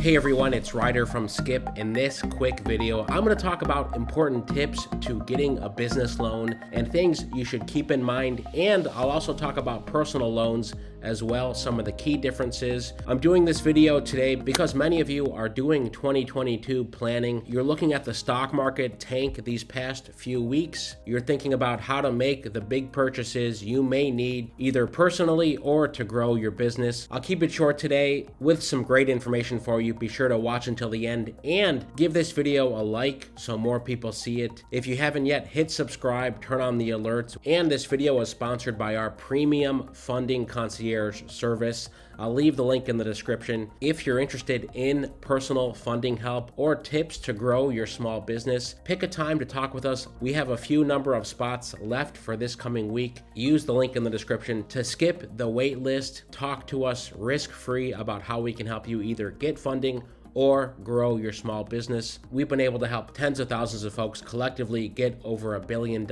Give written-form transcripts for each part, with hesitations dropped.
Hey everyone, it's Ryder from Skip. In this quick video, I'm going to talk about important tips to getting a business loan and things you should keep in mind, and I'll also talk about personal loans as well, some of the key differences. I'm doing this video today because many of you are doing 2022 planning. You're looking at the stock market tank these past few weeks. You're thinking about how to make the big purchases you may need either personally or to grow your business. I'll keep it short today with some great information for you. Be sure to watch until the end and give this video a like so more people see it. If you haven't yet, hit subscribe, turn on the alerts. And this video is sponsored by our premium funding concierge service. I'll leave the link in the description. If you're interested in personal funding help or tips to grow your small business, pick a time to talk with us. We have a few number of spots left for this coming week. Use the link in the description to skip the wait list. Talk to us risk-free about how we can help you either get funding or grow your small business. We've been able to help tens of thousands of folks collectively get over $1 billion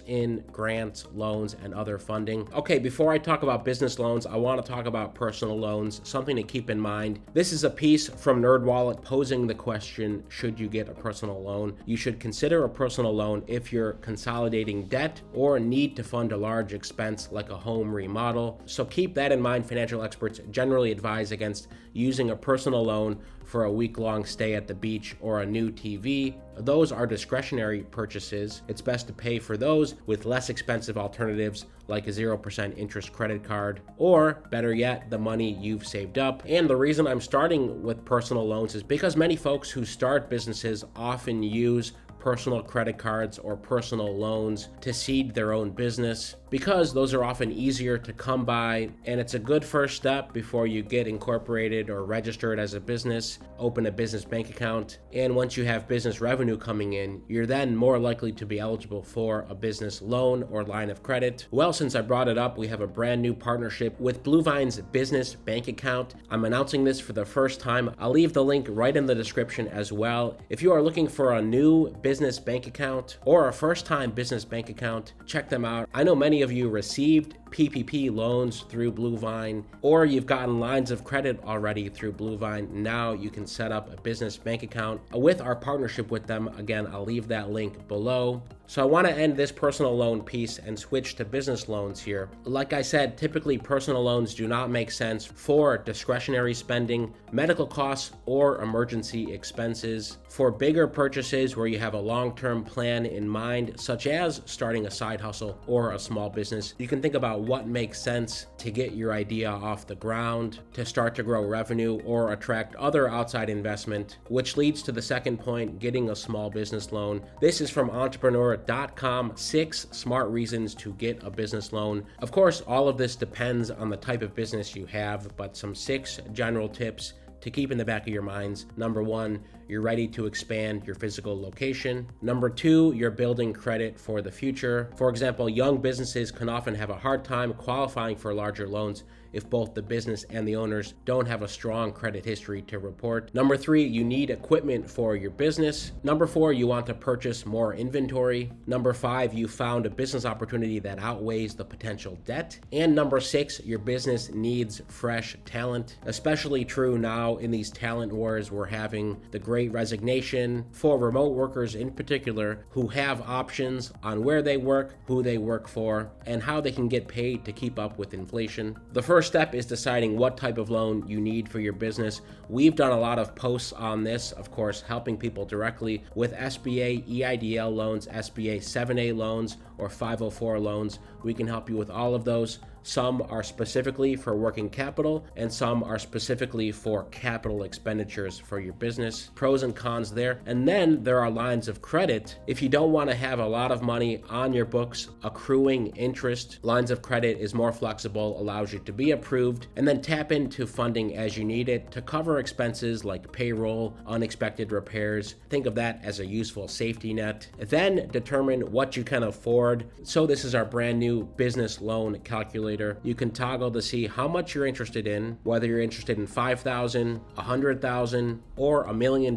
in grants, loans, and other funding. Okay, before I talk about business loans, I want to talk about personal loans, something to keep in mind. This is a piece from NerdWallet posing the question, should you get a personal loan? You should consider a personal loan if you're consolidating debt or need to fund a large expense like a home remodel. So keep that in mind. Financial experts generally advise against using a personal loan for a week-long stay at the beach or a new TV. Those are discretionary purchases. It's best to pay for those with less expensive alternatives like a 0% interest credit card, or better yet, the money you've saved up. And the reason I'm starting with personal loans is because many folks who start businesses often use personal credit cards or personal loans to seed their own business because those are often easier to come by, and it's a good first step before you get incorporated or registered as a business, open a business bank account, and once you have business revenue coming in, you're then more likely to be eligible for a business loan or line of credit. Well, since I brought it up, we have a brand new partnership with Bluevine's business bank account. I'm announcing this for the first time. I'll leave the link right in the description as well. If you are looking for a new business bank account or a first-time business bank account, check them out. I know many of you received PPP loans through Bluevine, or you've gotten lines of credit already through Bluevine. Now you can set up a business bank account with our partnership with them. Again, I'll leave that link below. So I want to end this personal loan piece and switch to business loans here. Like I said, typically personal loans do not make sense for discretionary spending, medical costs, or emergency expenses. For bigger purchases where you have a long-term plan in mind, such as starting a side hustle or a small business, you can think about what makes sense to get your idea off the ground, to start to grow revenue or attract other outside investment, which leads to the second point, getting a small business loan. This is from entrepreneur.com, 6 smart reasons to get a business loan. Of course, all of this depends on the type of business you have, but some 6 general tips to keep in the back of your minds. Number 1, you're ready to expand your physical location. Number 2, you're building credit for the future. For example, young businesses can often have a hard time qualifying for larger loans if both the business and the owners don't have a strong credit history to report. Number 3, you need equipment for your business. Number 4, you want to purchase more inventory. Number 5, you found a business opportunity that outweighs the potential debt. And number 6, your business needs fresh talent. Especially true now in these talent wars we're having, the great resignation for remote workers in particular who have options on where they work, who they work for, and how they can get paid to keep up with inflation. The first step is deciding what type of loan you need for your business. We've done a lot of posts on this, of course, helping people directly with SBA, EIDL loans, SBA 7A loans, or 504 loans. We can help you with all of those. Some are specifically for working capital, and some are specifically for capital expenditures for your business. Pros and cons there. And then there are lines of credit. If you don't want to have a lot of money on your books accruing interest, lines of credit is more flexible, allows you to be approved, and then tap into funding as you need it to cover expenses like payroll, unexpected repairs. Think of that as a useful safety net. Then determine what you can afford. So this is our brand new business loan calculator calculator, you can toggle to see how much you're interested in, whether you're interested in $5,000, $100,000, or $1 million.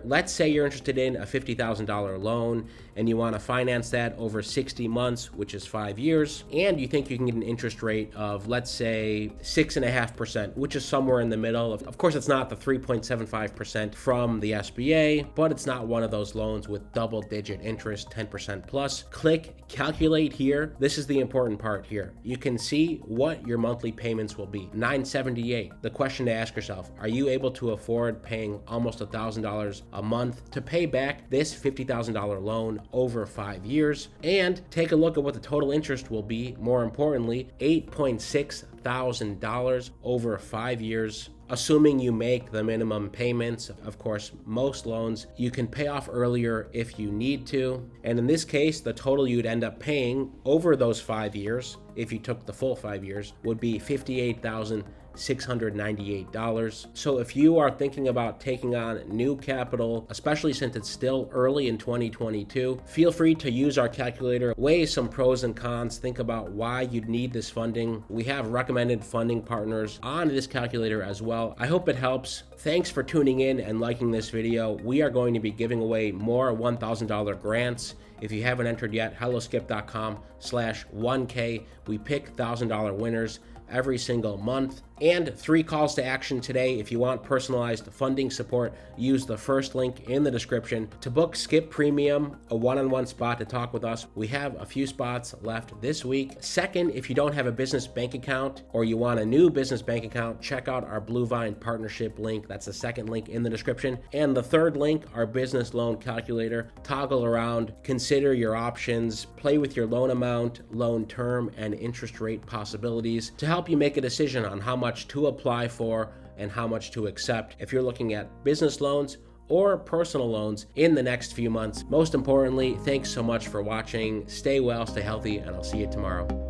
Let's say you're interested in a $50,000 loan and you want to finance that over 60 months, which is 5 years, and you think you can get an interest rate of, let's say, 6.5%, which is somewhere in the middle. Of course, it's not the 3.75% from the SBA, but it's not one of those loans with double-digit interest, 10% plus. Click Calculate here. This is the important part here. You can see what your monthly payments will be. $978. The question to ask yourself, are you able to afford paying almost $1,000 a month to pay back this $50,000 loan over 5 years? And take a look at what the total interest will be. More importantly, $8.6 thousand over 5 years, assuming you make the minimum payments. Of course, most loans you can pay off earlier if you need to, and in this case, the total you'd end up paying over those 5 years, if you took the full 5 years, would be $58,698. So if you are thinking about taking on new capital, especially since it's still early in 2022, feel free to use our calculator, weigh some pros and cons, think about why you'd need this funding. We have recommended funding partners on this calculator as well. I hope it helps. Thanks for tuning in and liking this video. We are going to be giving away more $1,000 grants. If you haven't entered yet, helloskip.com/1K. We pick $1,000 winners every single month. And 3 calls to action today. If you want personalized funding support, use the first link in the description. To book Skip Premium, a one-on-one spot to talk with us, we have a few spots left this week. Second, if you don't have a business bank account or you want a new business bank account, check out our Blue Vine partnership link. That's the second link in the description. And the third link, our business loan calculator. Toggle around, consider your options, play with your loan amount, loan term, and interest rate possibilities to help you make a decision on how much to apply for and how much to accept if you're looking at business loans or personal loans in the next few months. Most importantly, thanks so much for watching. Stay well, stay healthy, and I'll see you tomorrow.